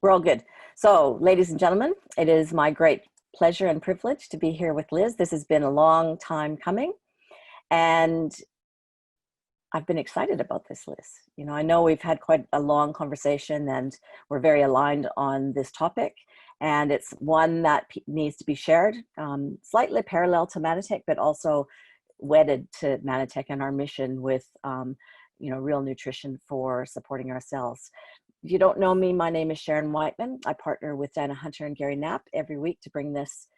We're all good. So, ladies and gentlemen, it is my great pleasure and privilege to be here with Liz. This has been a long time coming, and I've been excited about this, Liz. You know, I know we've had quite a long conversation and we're very aligned on this topic, and it's one that needs to be shared, slightly parallel to Manatech, but also wedded to Manatech and our mission with, real nutrition for supporting ourselves. If you don't know me, my name is Sharon Whiteman. I partner with Dana Hunter and Gary Knapp every week to bring this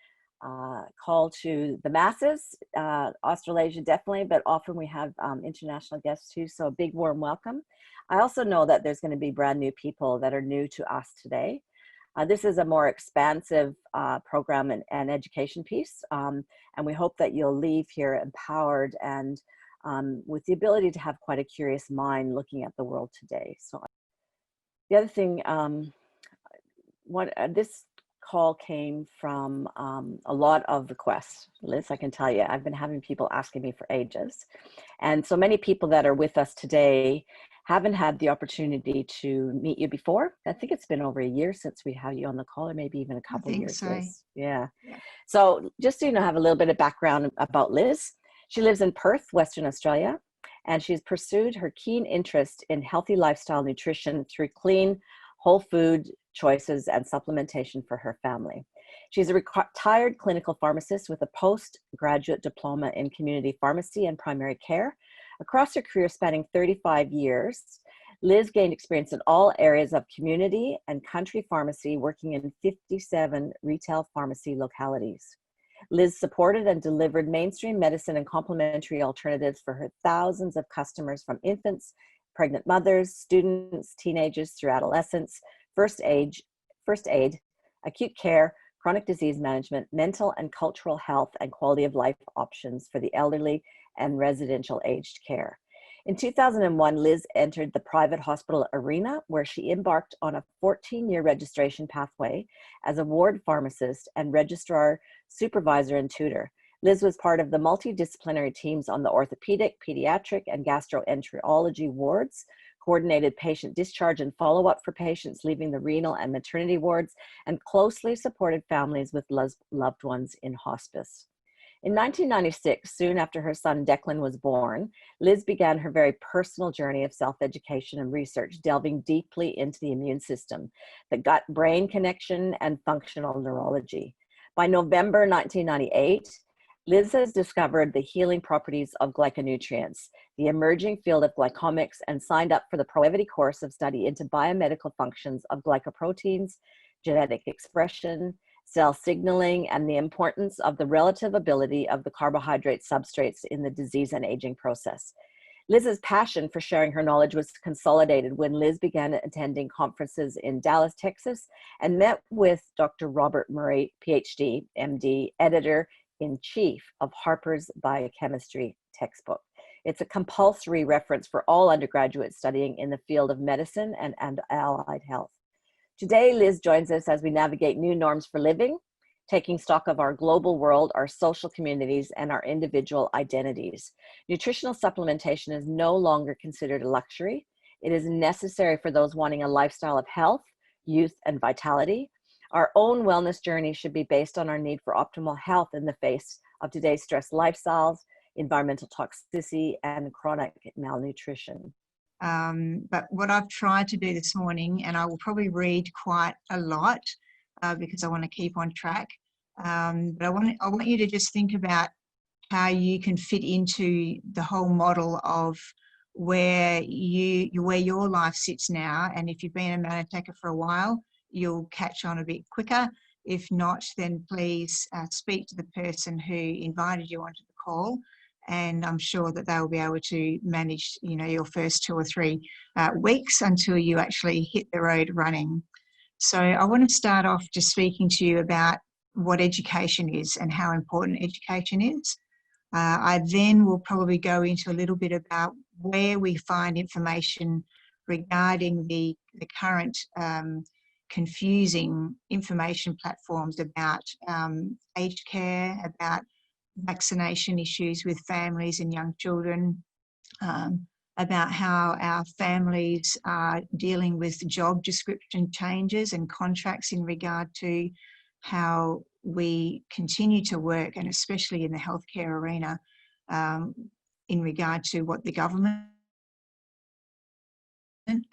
call to the masses, Australasia definitely, but often we have international guests too, so a big warm welcome. I also know that there's going to be brand new people that are new to us today. This is a more expansive program and education piece, and we hope that you'll leave here empowered and with the ability to have quite a curious mind looking at the world today. So the other thing, this call came from a lot of requests. Liz, I can tell you, I've been having people asking me for ages. And so many people that are with us today haven't had the opportunity to meet you before. I think it's been over a year since we had you on the call, or maybe even a couple of years. So. Liz. Yeah. So just so you know, have a little bit of background about Liz. She lives in Perth, Western Australia, and she's pursued her keen interest in healthy lifestyle nutrition through clean, whole food choices and supplementation for her family. She's a retired clinical pharmacist with a postgraduate diploma in community pharmacy and primary care. Across her career spanning 35 years, Liz gained experience in all areas of community and country pharmacy, working in 57 retail pharmacy localities. Liz supported and delivered mainstream medicine and complementary alternatives for her thousands of customers, from infants, pregnant mothers, students, teenagers through adolescence, first aid, acute care, chronic disease management, mental and cultural health, and quality of life options for the elderly and residential aged care. In 2001, Liz entered the private hospital arena, where she embarked on a 14-year registration pathway as a ward pharmacist and registrar, supervisor, and tutor. Liz was part of the multidisciplinary teams on the orthopedic, pediatric, and gastroenterology wards, coordinated patient discharge and follow-up for patients leaving the renal and maternity wards, and closely supported families with loved ones in hospice. In 1996, soon after her son Declan was born, Liz began her very personal journey of self-education and research, delving deeply into the immune system, the gut-brain connection, and functional neurology. By November 1998, Liz has discovered the healing properties of glyconutrients, the emerging field of glycomics, and signed up for the Proevity course of study into biomedical functions of glycoproteins, genetic expression, cell signaling, and the importance of the relative ability of the carbohydrate substrates in the disease and aging process. Liz's passion for sharing her knowledge was consolidated when Liz began attending conferences in Dallas, Texas, and met with Dr. Robert Murray, PhD, MD, editor-in-chief of Harper's Biochemistry textbook. It's a compulsory reference for all undergraduates studying in the field of medicine and allied health. Today, Liz joins us as we navigate new norms for living, taking stock of our global world, our social communities, and our individual identities. Nutritional supplementation is no longer considered a luxury. It is necessary for those wanting a lifestyle of health, youth, and vitality. Our own wellness journey should be based on our need for optimal health in the face of today's stress lifestyles, environmental toxicity, and chronic malnutrition. But what I've tried to do this morning, and I will probably read quite a lot because I want to keep on track, but I want you to just think about how you can fit into the whole model of where your life sits now. And if you've been a Manateka for a while, you'll catch on a bit quicker. If not, then please speak to the person who invited you onto the call, and I'm sure that they'll be able to manage, your first 2 or 3 weeks until you actually hit the road running. So I want to start off just speaking to you about what education is and how important education is. I then will probably go into a little bit about where we find information regarding the current confusing information platforms about aged care, about vaccination issues with families and young children, about how our families are dealing with job description changes and contracts in regard to how we continue to work, and especially in the healthcare arena, in regard to what the government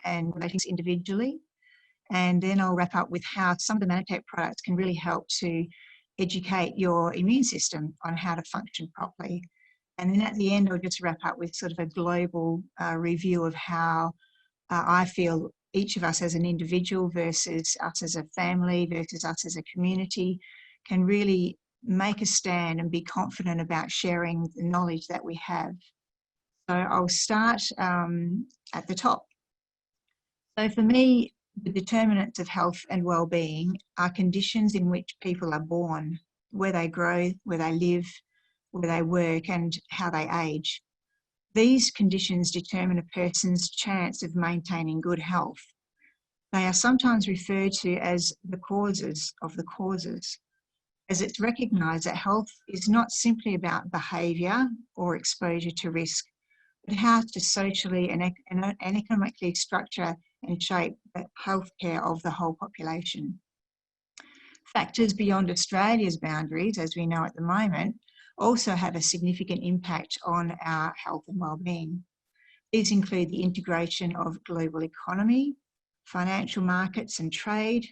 and ratings individually. And then I'll wrap up with how some of the Manatech products can really help to educate your immune system on how to function properly. And then at the end, I'll just wrap up with sort of a global review of how I feel each of us as an individual versus us as a family versus us as a community can really make a stand and be confident about sharing the knowledge that we have. So I'll start at the top. So for me, the determinants of health and well-being are conditions in which people are born, where they grow, where they live, where they work, and how they age. These conditions determine a person's chance of maintaining good health. They are sometimes referred to as the causes of the causes, as it's recognised that health is not simply about behaviour or exposure to risk, but how to socially and economically structure and shape the healthcare of the whole population. Factors beyond Australia's boundaries, as we know at the moment, also have a significant impact on our health and well-being. These include the integration of global economy, financial markets and trade,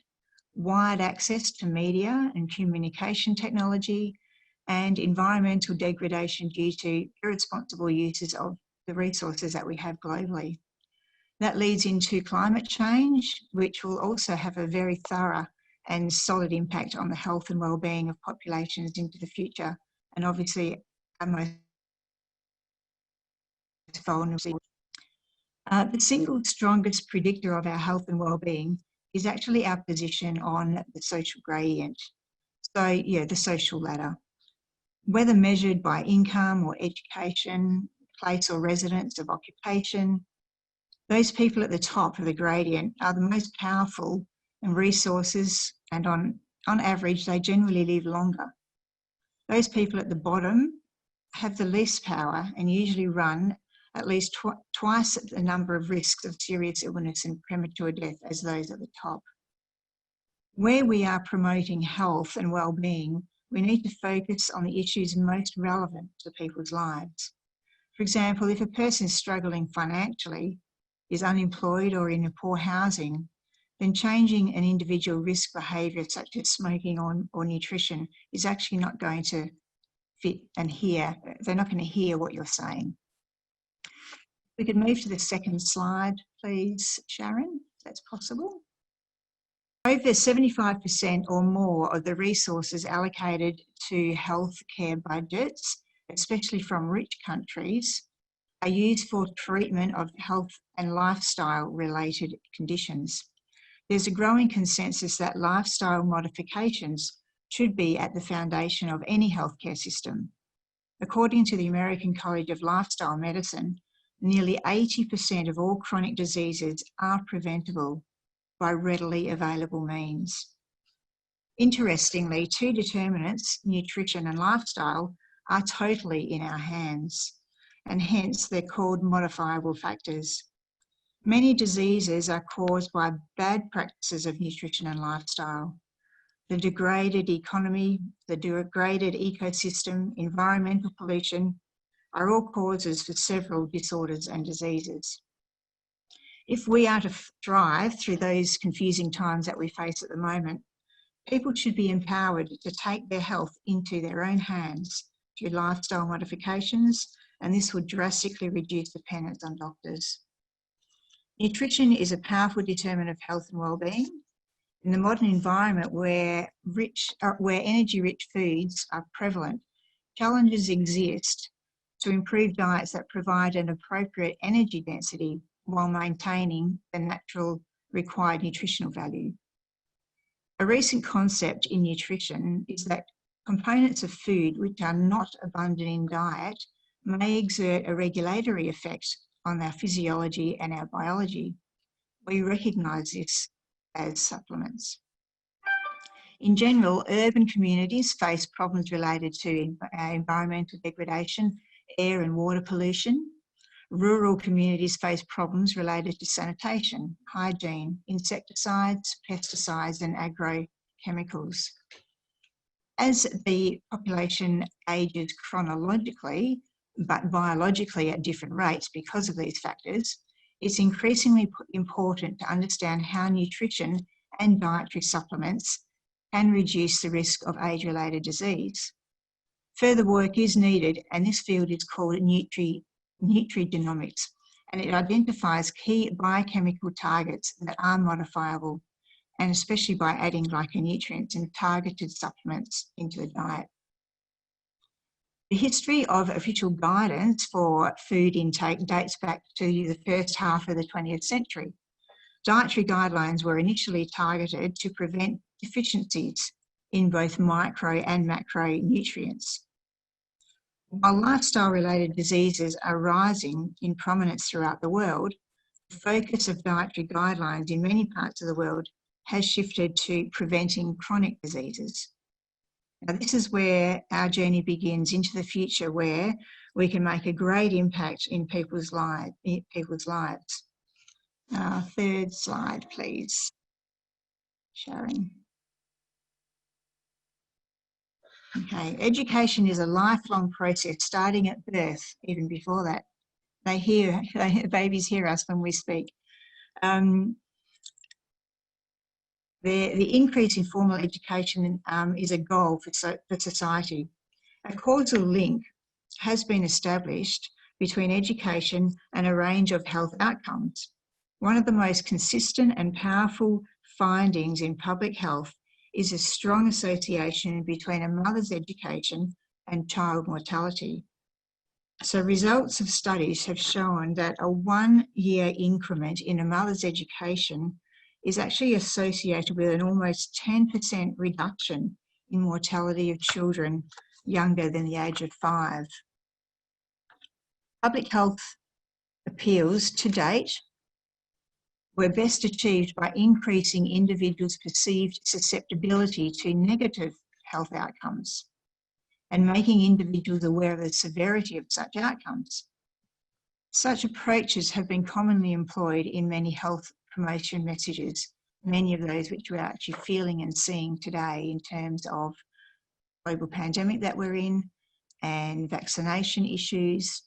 wide access to media and communication technology, and environmental degradation due to irresponsible uses of the resources that we have globally. That leads into climate change, which will also have a very thorough and solid impact on the health and well-being of populations into the future, and obviously our most vulnerable. The single strongest predictor of our health and well-being is actually our position on the social gradient. So yeah, the social ladder. Whether measured by income or education, place or residence of occupation, those people at the top of the gradient are the most powerful and resources, and on average, they generally live longer. Those people at the bottom have the least power and usually run at least twice the number of risks of serious illness and premature death as those at the top. Where we are promoting health and well-being, we need to focus on the issues most relevant to people's lives. For example, if a person is struggling financially, is unemployed or in poor housing, then changing an individual risk behaviour such as smoking or nutrition is actually not going to fit and hear. They're not going to hear what you're saying. We could move to the second slide, please, Sharon, if that's possible. Over 75% or more of the resources allocated to healthcare budgets, especially from rich countries, are used for treatment of health and lifestyle related conditions. There's a growing consensus that lifestyle modifications should be at the foundation of any healthcare system. According to the American College of Lifestyle Medicine, nearly 80% of all chronic diseases are preventable by readily available means. Interestingly, two determinants, nutrition and lifestyle, are totally in our hands, and hence they're called modifiable factors. Many diseases are caused by bad practices of nutrition and lifestyle. The degraded economy, the degraded ecosystem, environmental pollution are all causes for several disorders and diseases. If we are to thrive through those confusing times that we face at the moment, people should be empowered to take their health into their own hands through lifestyle modifications, and this would drastically reduce dependence on doctors. Nutrition is a powerful determinant of health and well-being. In the modern environment where energy-rich foods are prevalent, challenges exist to improve diets that provide an appropriate energy density while maintaining the natural required nutritional value. A recent concept in nutrition is that components of food which are not abundant in diet may exert a regulatory effect on our physiology and our biology. We recognise this as supplements. In general, urban communities face problems related to environmental degradation, air and water pollution, rural communities face problems related to sanitation, hygiene, insecticides, pesticides, and agrochemicals. As the population ages chronologically, but biologically at different rates because of these factors, it's increasingly important to understand how nutrition and dietary supplements can reduce the risk of age-related disease. Further work is needed, and this field is called nutrigenomics, and it identifies key biochemical targets that are modifiable, and especially by adding glyconutrients and targeted supplements into the diet. The history of official guidance for food intake dates back to the first half of the 20th century. Dietary guidelines were initially targeted to prevent deficiencies in both micro and macronutrients. While lifestyle-related diseases are rising in prominence throughout the world, the focus of dietary guidelines in many parts of the world has shifted to preventing chronic diseases. Now, this is where our journey begins into the future, where we can make a great impact in people's lives. Third slide, please. Sharing. Okay, education is a lifelong process, starting at birth, even before that. Babies hear us when we speak. The increase in formal education is a goal for society. A causal link has been established between education and a range of health outcomes. One of the most consistent and powerful findings in public health is a strong association between a mother's education and child mortality. So results of studies have shown that a 1-year increment in a mother's education is actually associated with an almost 10% reduction in mortality of children younger than the age of 5. Public health appeals to date were best achieved by increasing individuals' perceived susceptibility to negative health outcomes and making individuals aware of the severity of such outcomes. Such approaches have been commonly employed in many health promotion messages, many of those which we're actually feeling and seeing today in terms of global pandemic that we're in and vaccination issues.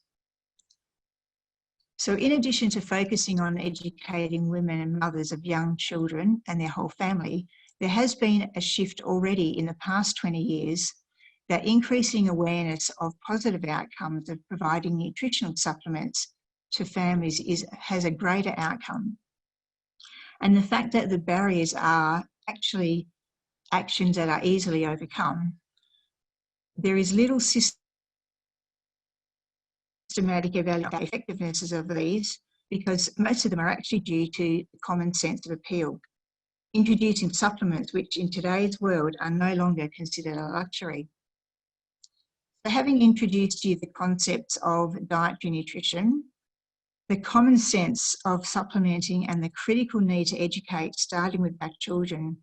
So in addition to focusing on educating women and mothers of young children and their whole family, there has been a shift already in the past 20 years that increasing awareness of positive outcomes of providing nutritional supplements to families has a greater outcome. And the fact that the barriers are actually actions that are easily overcome, there is little systematic evaluation of the effectiveness of these because most of them are actually due to the common sense of appeal. Introducing supplements which in today's world are no longer considered a luxury. So having introduced you the concepts of dietary nutrition, the common sense of supplementing and the critical need to educate, starting with black children,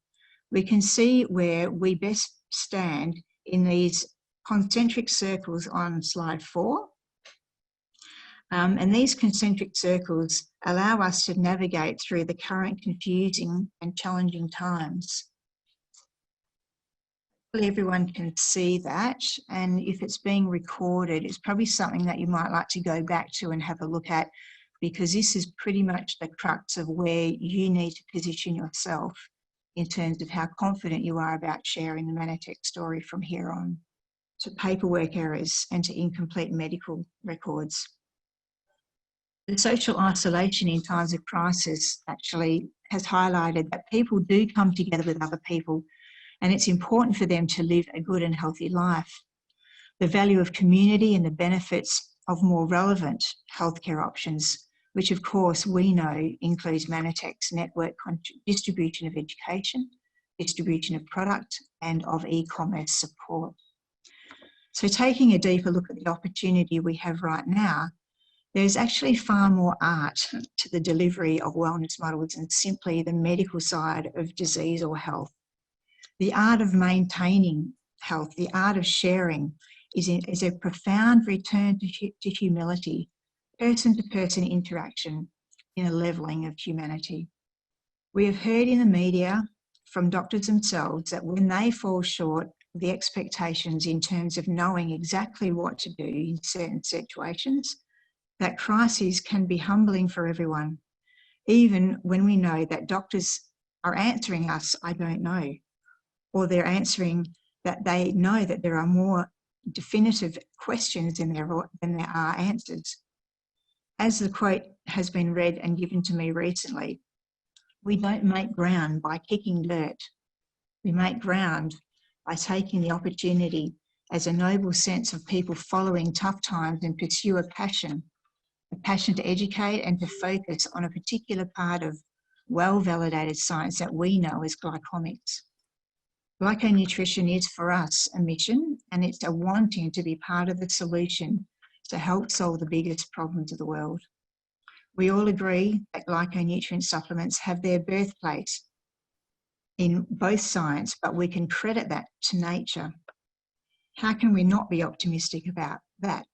we can see where we best stand in these concentric circles on slide 4. And these concentric circles allow us to navigate through the current confusing and challenging times. Everyone can see that, and if it's being recorded, it's probably something that you might like to go back to and have a look at, because this is pretty much the crux of where you need to position yourself in terms of how confident you are about sharing the Manatech story from here on, to paperwork errors and to incomplete medical records. The social isolation in times of crisis actually has highlighted that people do come together with other people, and it's important for them to live a good and healthy life. The value of community and the benefits of more relevant healthcare options, which of course we know includes Manatech's network distribution of education, distribution of product, and of e-commerce support. So taking a deeper look at the opportunity we have right now, there's actually far more art to the delivery of wellness models than simply the medical side of disease or health. The art of maintaining health, the art of sharing, is a profound return to humility person-to-person interaction in a levelling of humanity. We have heard in the media from doctors themselves that when they fall short of the expectations in terms of knowing exactly what to do in certain situations, that crises can be humbling for everyone, even when we know that doctors are answering us, I don't know, or they're answering that they know that there are more definitive questions than there are answers. As the quote has been read and given to me recently, we don't make ground by kicking dirt. We make ground by taking the opportunity as a noble sense of people following tough times and pursue a passion to educate and to focus on a particular part of well-validated science that we know as glycomics. Glyconutrition is for us a mission, and it's a wanting to be part of the solution to help solve the biggest problems of the world. We all agree that glyconutrient supplements have their birthplace in both science, but we can credit that to nature. How can we not be optimistic about that?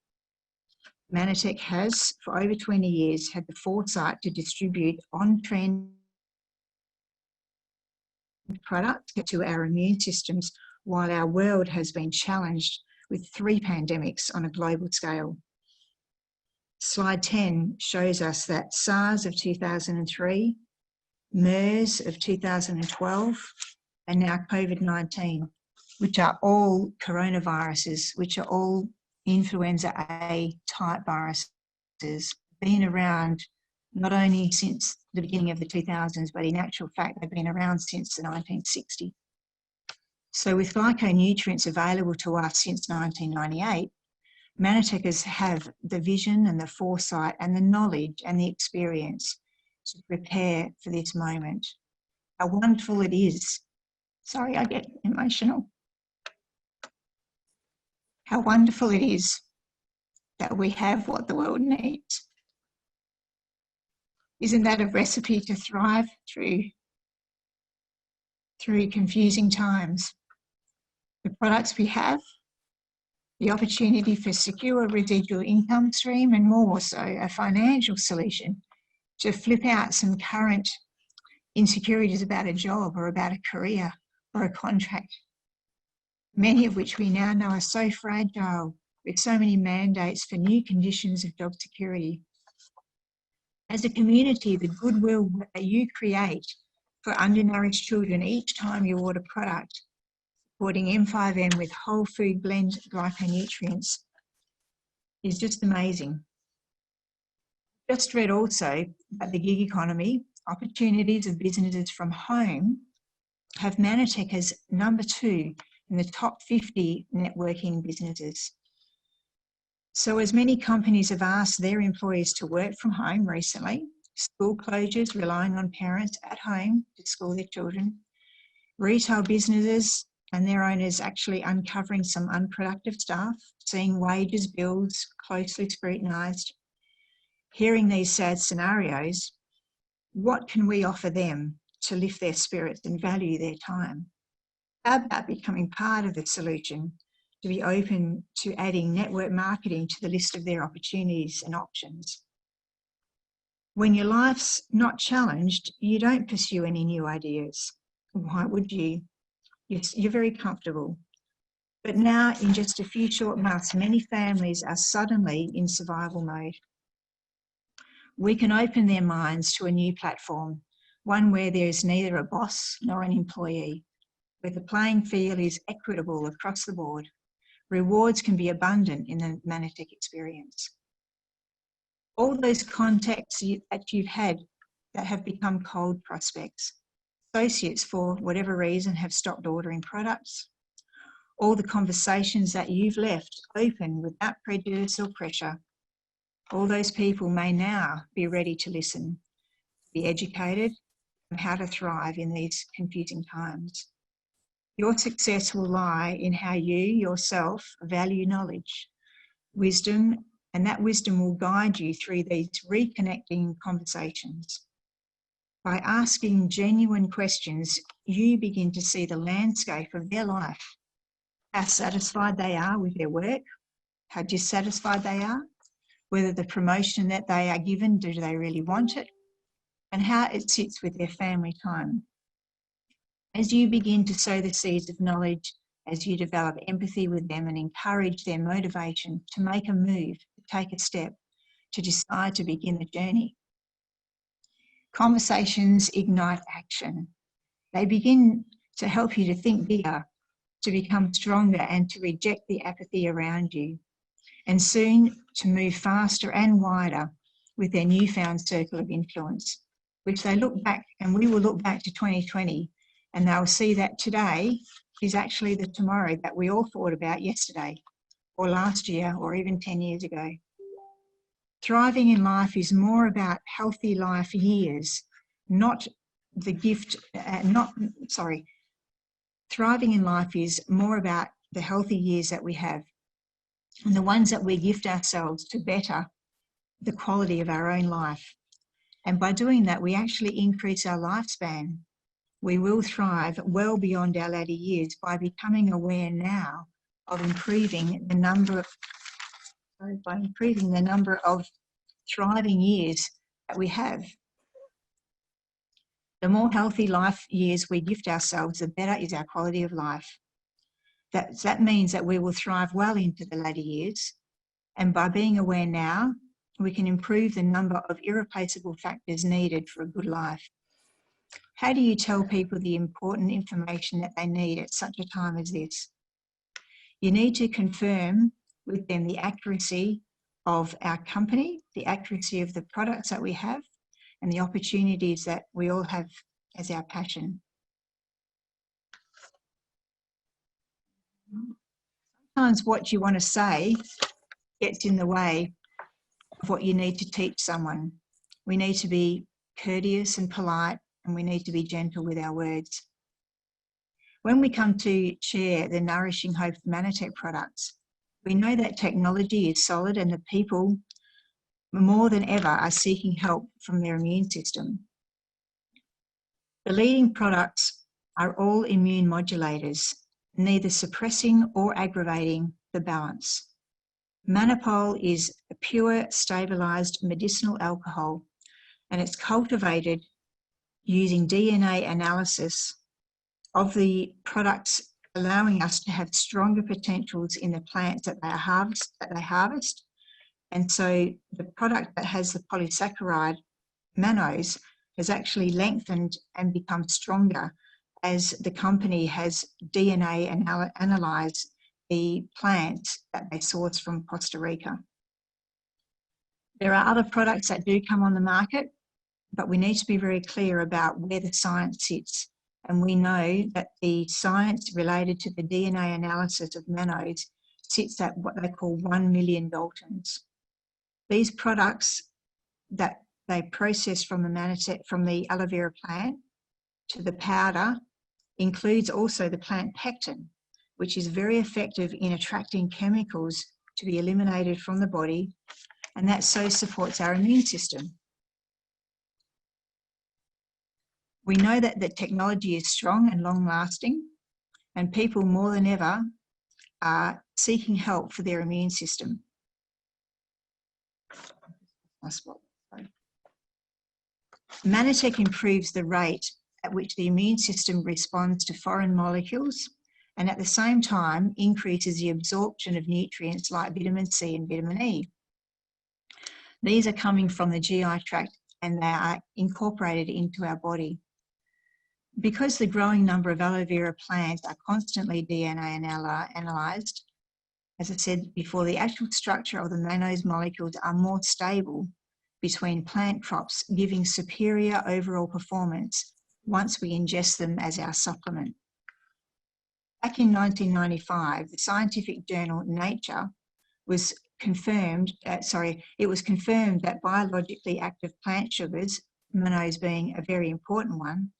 Mannatech has, for over 20 years, had the foresight to distribute on-trend products to our immune systems while our world has been challenged with 3 pandemics on a global scale. Slide 10 shows us that SARS of 2003, MERS of 2012, and now COVID-19, which are all coronaviruses, which are all influenza A type viruses, been around not only since the beginning of the 2000s, but in actual fact, they've been around since the 1960s. So with glyconutrients available to us since 1998, Mannatechers have the vision and the foresight and the knowledge and the experience to prepare for this moment. How wonderful it is. Sorry, I get emotional. How wonderful it is that we have what the world needs. Isn't that a recipe to thrive through confusing times? The products we have, the opportunity for secure residual income stream, and more so, a financial solution to flip out some current insecurities about a job or about a career or a contract, many of which we now know are so fragile with so many mandates for new conditions of job security. As a community, the goodwill that you create for undernourished children each time you order product, supporting M5M with whole food blend glyconutrients, is just amazing. Just read also that the gig economy, opportunities of businesses from home, have Mannatech as number 2 in the top 50 networking businesses. So as many companies have asked their employees to work from home recently, school closures relying on parents at home to school their children, retail businesses and their owners actually uncovering some unproductive staff, seeing wages bills closely scrutinised, hearing these sad scenarios, what can we offer them to lift their spirits and value their time? How about becoming part of the solution, to be open to adding network marketing to the list of their opportunities and options? When your life's not challenged, you don't pursue any new ideas. Why would you? You're very comfortable. But now, in just a few short months, many families are suddenly in survival mode. We can open their minds to a new platform, one where there is neither a boss nor an employee, where the playing field is equitable across the board. Rewards can be abundant in the Mannatech experience. All those contacts that you've had that have become cold prospects, associates for whatever reason have stopped ordering products, all the conversations that you've left open without prejudice or pressure, all those people may now be ready to listen, be educated on how to thrive in these confusing times. Your success will lie in how you yourself value knowledge, wisdom, and that wisdom will guide you through these reconnecting conversations. By asking genuine questions, you begin to see the landscape of their life, how satisfied they are with their work, how dissatisfied they are, whether the promotion that they are given, do they really want it, and how it sits with their family time. As you begin to sow the seeds of knowledge, as you develop empathy with them and encourage their motivation to make a move, to take a step, to decide to begin the journey. Conversations ignite action. They begin to help you to think bigger, to become stronger, and to reject the apathy around you, and soon to move faster and wider with their newfound circle of influence, which they look back, and we will look back to 2020, and they'll see that today is actually the tomorrow that we all thought about yesterday, or last year, or even 10 years ago. Thriving in life is more about healthy life years, not the gift, Thriving in life is more about the healthy years that we have and the ones that we gift ourselves to better the quality of our own life. And by doing that, we actually increase our lifespan. We will thrive well beyond our latter years by becoming aware now of improving the number of thriving years that we have. The more healthy life years we gift ourselves, the better is our quality of life. That means that we will thrive well into the latter years. And by being aware now, we can improve the number of irreplaceable factors needed for a good life. How do you tell people the important information that they need at such a time as this? You need to confirm with them the accuracy of our company, the accuracy of the products that we have, and the opportunities that we all have as our passion. Sometimes what you want to say gets in the way of what you need to teach someone. We need to be courteous and polite, and we need to be gentle with our words. When we come to share the Nourishing Hope Manatech products, we know that technology is solid and the people more than ever are seeking help from their immune system. The leading products are all immune modulators, neither suppressing or aggravating the balance. Manopol is a pure, stabilised medicinal alcohol, and it's cultivated using DNA analysis of the products, allowing us to have stronger potentials in the plants that they harvest. And so the product that has the polysaccharide mannose has actually lengthened and become stronger as the company has DNA analysed the plants that they source from Costa Rica. There are other products that do come on the market, but we need to be very clear about where the science sits. And we know that the science related to the DNA analysis of mannose sits at what they call 1 million Daltons. These products that they process from the aloe vera plant to the powder includes also the plant pectin, which is very effective in attracting chemicals to be eliminated from the body, and that so supports our immune system. We know that the technology is strong and long-lasting, and people more than ever are seeking help for their immune system. Manatech improves the rate at which the immune system responds to foreign molecules, and at the same time increases the absorption of nutrients like vitamin C and vitamin E. These are coming from the GI tract and they are incorporated into our body. Because the growing number of aloe vera plants are constantly DNA analysed, as I said before, the actual structure of the mannose molecules are more stable between plant crops, giving superior overall performance once we ingest them as our supplement. Back in 1995, the scientific journal Nature was confirmed, it was confirmed that biologically active plant sugars, mannose being a very important one,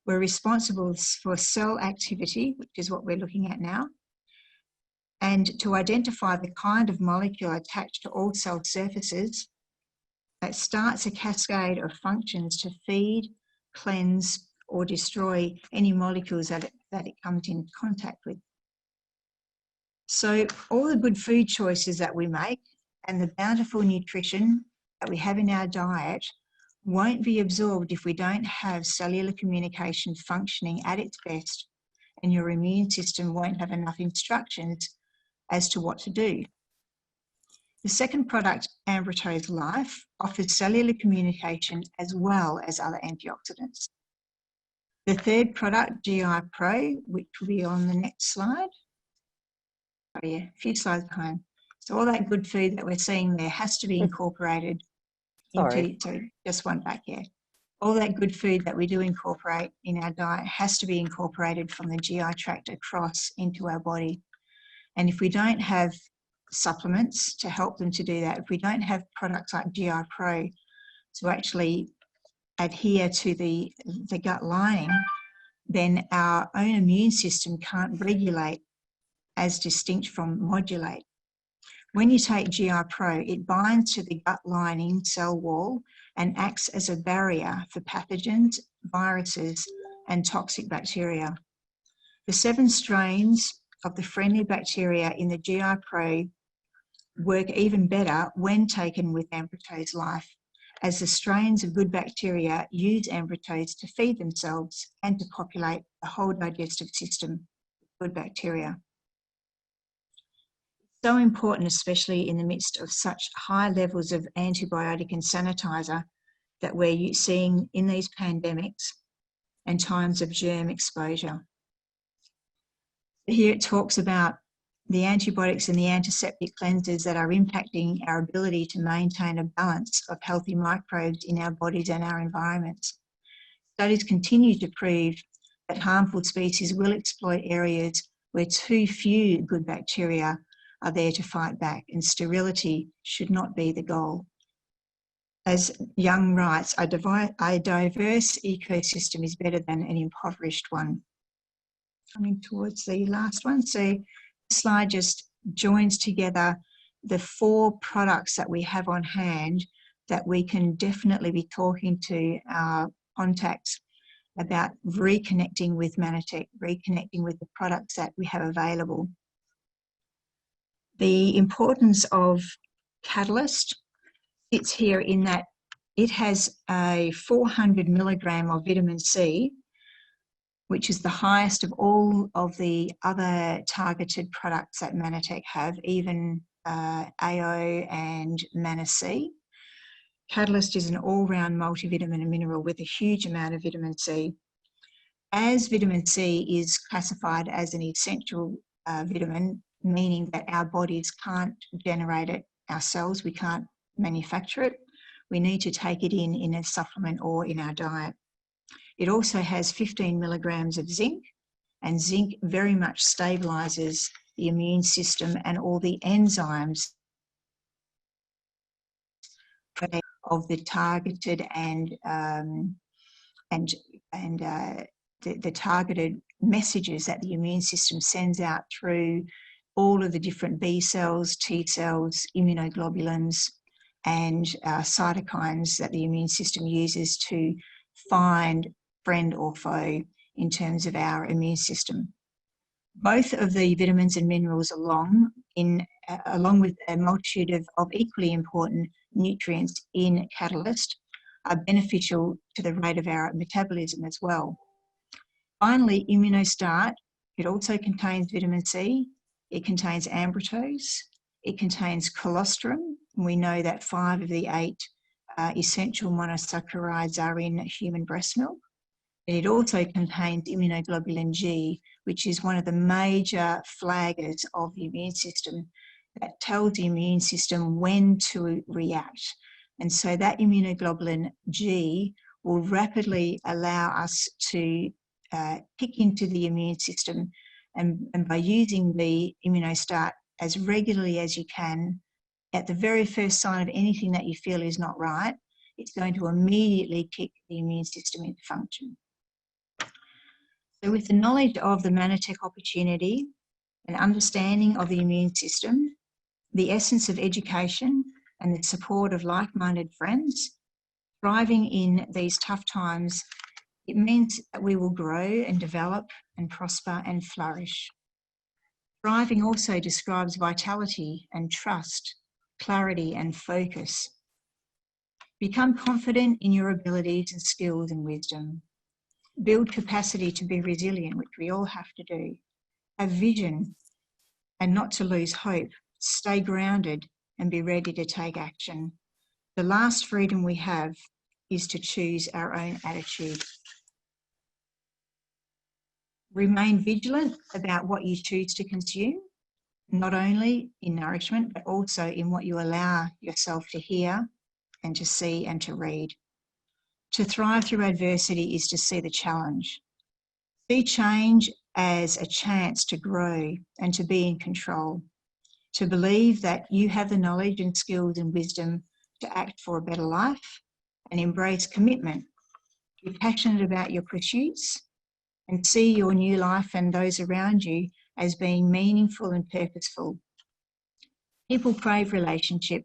were responsible for cell activity, which is what we're looking at now, and to identify the kind of molecule attached to all cell surfaces that starts a cascade of functions to feed, cleanse, or destroy any molecules that it comes in contact with. So all the good food choices that we make and the bountiful nutrition that we have in our diet won't be absorbed if we don't have cellular communication functioning at its best, and your immune system won't have enough instructions as to what to do. The second product, Ambritose Life, offers cellular communication as well as other antioxidants. The third product, GI Pro, which will be on the next slide. Oh yeah, a few slides behind. So all that good food that we're seeing there has to be incorporated into, so just one back here. All that good food that we do incorporate in our diet has to be incorporated from the GI tract across into our body. And if we don't have supplements to help them to do that, if we don't have products like GI Pro to actually adhere to the gut lining, then our own immune system can't regulate as distinct from modulate. When you take GI Pro, it binds to the gut lining cell wall and acts as a barrier for pathogens, viruses, and toxic bacteria. The 7 strains of the friendly bacteria in the GI Pro work even better when taken with Ambritose Life, as the strains of good bacteria use Ambritose to feed themselves and to populate the whole digestive system with good bacteria. So important, especially in the midst of such high levels of antibiotic and sanitizer that we're seeing in these pandemics and times of germ exposure. Here it talks about the antibiotics and the antiseptic cleansers that are impacting our ability to maintain a balance of healthy microbes in our bodies and our environments. Studies continue to prove that harmful species will exploit areas where too few good bacteria are there to fight back, and sterility should not be the goal. As Young writes, a diverse ecosystem is better than an impoverished one. Coming towards the last one. So this slide just joins together the 4 products that we have on hand that we can definitely be talking to our contacts about reconnecting with Manatech, reconnecting with the products that we have available. The importance of Catalyst sits here in that it has a 400 milligram of vitamin C, which is the highest of all of the other targeted products that Manatech have, even AO and Mana-C. Catalyst is an all-round multivitamin and mineral with a huge amount of vitamin C. As vitamin C is classified as an essential vitamin, meaning that our bodies can't generate it ourselves, we can't manufacture it, we need to take it in a supplement or in our diet. It also has 15 milligrams of zinc, and zinc very much stabilizes the immune system and all the enzymes of the targeted and the targeted messages that the immune system sends out through all of the different B cells, T cells, immunoglobulins, and cytokines that the immune system uses to find friend or foe in terms of our immune system. Both of the vitamins and minerals along with a multitude of equally important nutrients in Catalyst are beneficial to the rate of our metabolism as well. Finally, Immunostart, it also contains vitamin C, it contains Ambritose, it contains colostrum. We know that 5 of the 8 essential monosaccharides are in human breast milk. And it also contains immunoglobulin G, which is one of the major flaggers of the immune system that tells the immune system when to react. And so that immunoglobulin G will rapidly allow us to kick into the immune system. And by using the Immunostart as regularly as you can, at the very first sign of anything that you feel is not right, it's going to immediately kick the immune system into function. So with the knowledge of the Manatech opportunity and understanding of the immune system, the essence of education and the support of like-minded friends, thriving in these tough times, it means that we will grow and develop and prosper and flourish. Thriving also describes vitality and trust, clarity and focus. Become confident in your abilities and skills and wisdom. Build capacity to be resilient, which we all have to do. Have vision and not to lose hope. Stay grounded and be ready to take action. The last freedom we have is to choose our own attitude. Remain vigilant about what you choose to consume, not only in nourishment, but also in what you allow yourself to hear and to see and to read. To thrive through adversity is to see the challenge. See change as a chance to grow and to be in control. To believe that you have the knowledge and skills and wisdom to act for a better life, and embrace commitment. Be passionate about your pursuits and see your new life and those around you as being meaningful and purposeful. People crave relationship,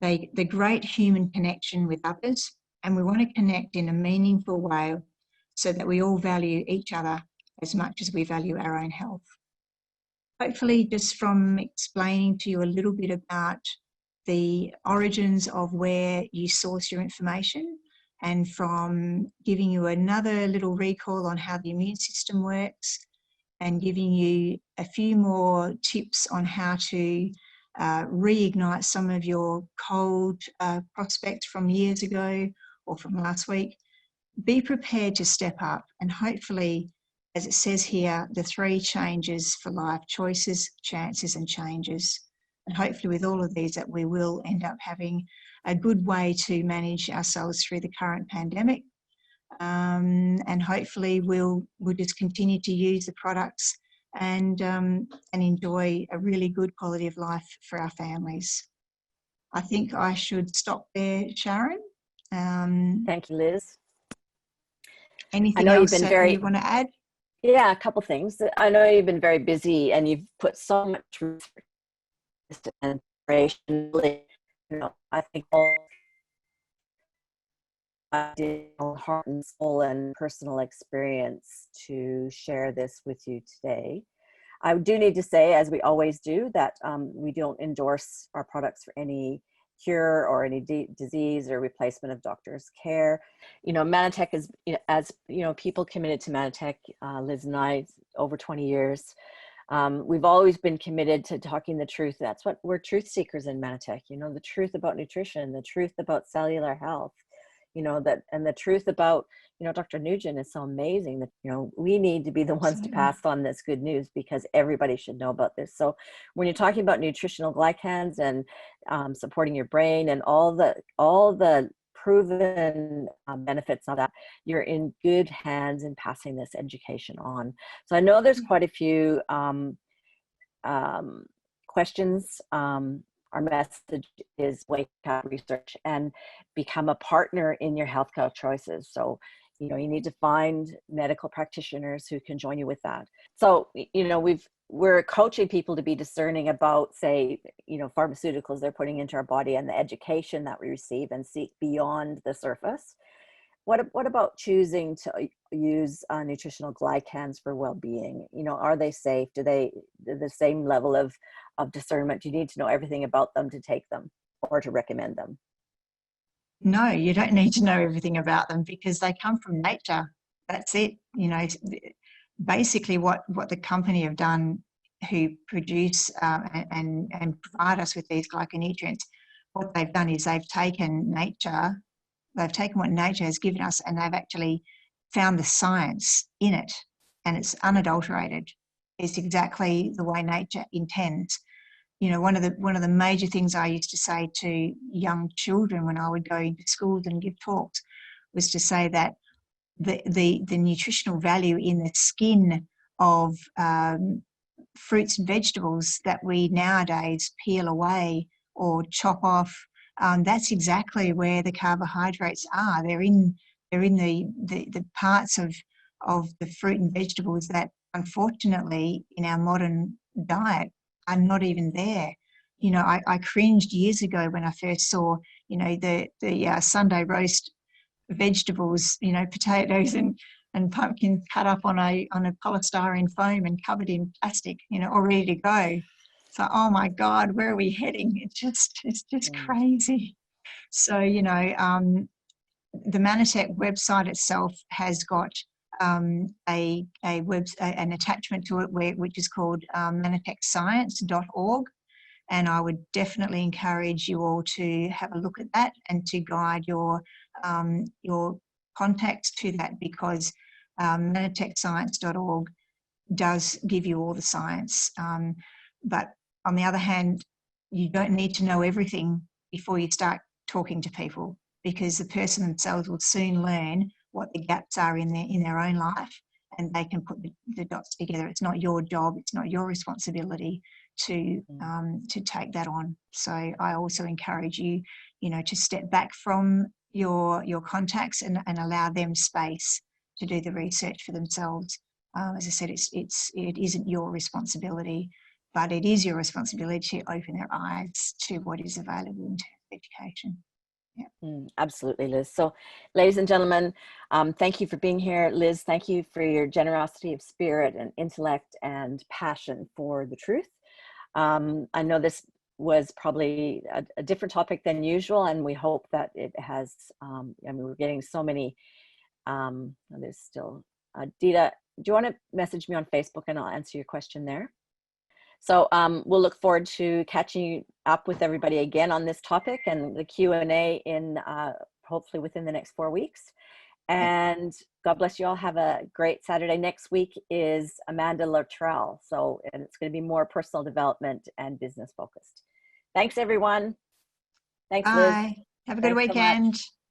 the great human connection with others, and we want to connect in a meaningful way so that we all value each other as much as we value our own health. Hopefully, just from explaining to you a little bit about the origins of where you source your information, and from giving you another little recall on how the immune system works, and giving you a few more tips on how to reignite some of your cold prospects from years ago or from last week. Be prepared to step up, and hopefully, as it says here, the 3 changes for life: choices, chances and changes. And hopefully with all of these that we will end up having a good way to manage ourselves through the current pandemic. And hopefully we'll just continue to use the products and enjoy a really good quality of life for our families. I think I should stop there, Sharon. Thank you, Liz. Anything else you want to add? Yeah, a couple things. I know you've been very busy and you've put so much research and inspiration. I think all I did heart and soul and personal experience to share this with you today. I do need to say, as we always do, that we don't endorse our products for any cure or any disease or replacement of doctor's care. Manatech is, as people committed to Manatech, Liz and I, over 20 years. We've always been committed to talking the truth. That's what we're truth seekers in Manatech. The truth about nutrition, the truth about cellular health, and the truth about, Dr. Nugent is so amazing that, we need to be the ones to pass on this good news because everybody should know about this. So when you're talking about nutritional glycans and supporting your brain and all the proven benefits of that, you're in good hands in passing this education on. So I know there's quite a few questions. Our message is wake up, research, and become a partner in your health care choices. So, you need to find medical practitioners who can join you with that. So, we're coaching people to be discerning about, say, pharmaceuticals they're putting into our body and the education that we receive and seek beyond the surface. What about choosing to use nutritional glycans for well-being? Are they safe? Do they the same level of discernment? Do you need to know everything about them to take them or to recommend them? No, you don't need to know everything about them because they come from nature. That's it. Basically what the company have done who produce and provide us with these glyconutrients, what they've done is they've taken what nature has given us and they've actually found the science in it, and it's unadulterated. It's exactly the way nature intends. One of the major things I used to say to young children when I would go into schools and give talks was to say that the nutritional value in the skin of fruits and vegetables that we nowadays peel away or chop off, that's exactly where the carbohydrates are. They're in the parts of the fruit and vegetables that unfortunately in our modern diet are not even there. I cringed years ago when I first saw, the Sunday roast vegetables, potatoes and pumpkins cut up on a polystyrene foam and covered in plastic, all ready to go. It's like, oh my God, where are we heading? It's just Mm, crazy. So, you know, the Manatech website itself has got an attachment to it which is called manatechscience.org. And I would definitely encourage you all to have a look at that and to guide your contacts to that, because manatechscience.org does give you all the science. But on the other hand, you don't need to know everything before you start talking to people, because the person themselves will soon learn what the gaps are in their own life, and they can put the dots together. It's not your job, it's not your responsibility mm, to take that on. So I also encourage you, you know, to step back from your contacts and allow them space to do the research for themselves. As I said, it isn't your responsibility, but it is your responsibility to open their eyes to what is available in terms of education. Yeah. absolutely, Liz. So, ladies and gentlemen, thank you for being here. Liz, thank you for your generosity of spirit and intellect and passion for the truth. I know this was probably a different topic than usual, and we hope that it has, I mean, we're getting so many, there's still, Dita, do you want to message me on Facebook and I'll answer your question there? So we'll look forward to catching up with everybody again on this topic and the Q&A in hopefully within the next 4 weeks. Yep. And God bless you all. Have a great Saturday. Next week is Amanda Luttrell. So, and it's going to be more personal development and business focused. Thanks, everyone. Thanks, Liz. Bye. Have a good Thanks so much. weekend.